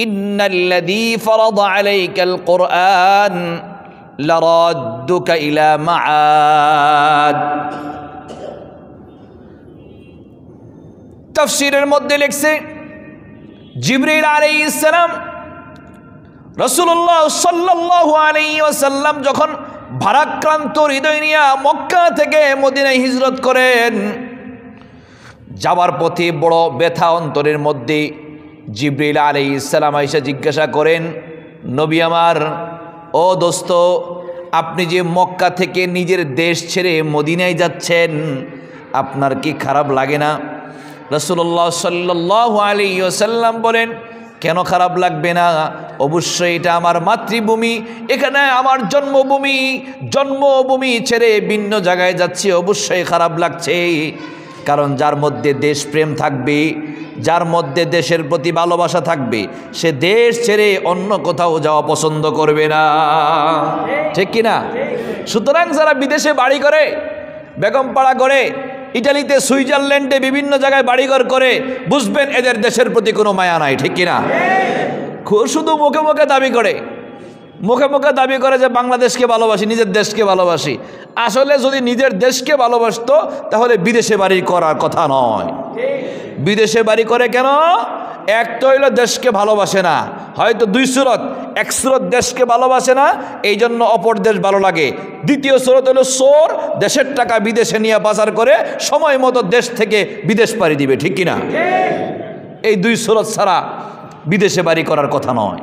ইন্নাল্লাযী ফারাদা আলাইকাল কুরআন লারাদ্দুকা ইলা মাআদ। তাফসীরের মধ্যে লিখছে জিবরিল আলাইহিস সালাম রাসূলুল্লাহ সাল্লাল্লাহু আলাইহি ওয়াসাল্লাম যখন ভারাক্রান্ত হৃদয় নিয়ে মক্কা থেকে মদিনায় হিজরত করেন, যাবার পথে বড় ব্যথা অন্তরের মধ্যে, জিবরিল আলাইহিস সালাম আয়েশা জিজ্ঞাসা করেন, নবী আমার, ও দোস্ত, আপনি যে মক্কা থেকে নিজের দেশ ছেড়ে মদিনায় যাচ্ছেন, আপনার কি খারাপ লাগে না? রাসূলুল্লাহ সাল্লাল্লাহু আলাইহি ওয়াসাল্লাম বলেন, কেন খারাপ লাগবে না? অবশ্যই এটা আমার মাতৃভূমি, এখানে আমার জন্মভূমি, জন্মভূমি ছেড়ে ভিন্ন জায়গায় যাচ্ছি, অবশ্যই খারাপ লাগছে। কারণ যার মধ্যে দেশপ্রেম থাকবে, যার মধ্যে দেশের প্রতি ভালোবাসা থাকবে, সে দেশ ছেড়ে অন্য কোথাও যাওয়া পছন্দ করবে না, ঠিক কিনা? সুতরাং যারা বিদেশে বাড়ি করে, বেগমপাড়া করে, ইটালিতে, সুইজারল্যান্ডে বিভিন্ন জায়গায় বাড়িঘর করে, বুঝবেন এদের দেশের প্রতি কোনো মায়া নাই, ঠিক কিনা? শুধু মুখে মুখে দাবি করে, মুখে মুখে দাবি করে যে বাংলাদেশকে ভালোবাসি, নিজের দেশকে ভালোবাসি। আসলে যদি নিজের দেশকে ভালোবাসতো তাহলে বিদেশে বাড়ি করার কথা নয়। বিদেশে বাড়ি করে কেন? এক তো হইল দেশকে ভালোবাসে না, হয়তো দুই সুরত, এক সুরত দেশকে ভালোবাসে না, এই জন্য অপর দেশ ভালো লাগে। দ্বিতীয় সুরত হলো চোর, দেশের টাকা বিদেশে নিয়ে পাচার করে সময় মতো দেশ থেকে বিদেশ পাড়ি দিবে, ঠিক কিনা? এই দুই সুরত ছাড়া বিদেশে বাড়ি করার কথা নয়।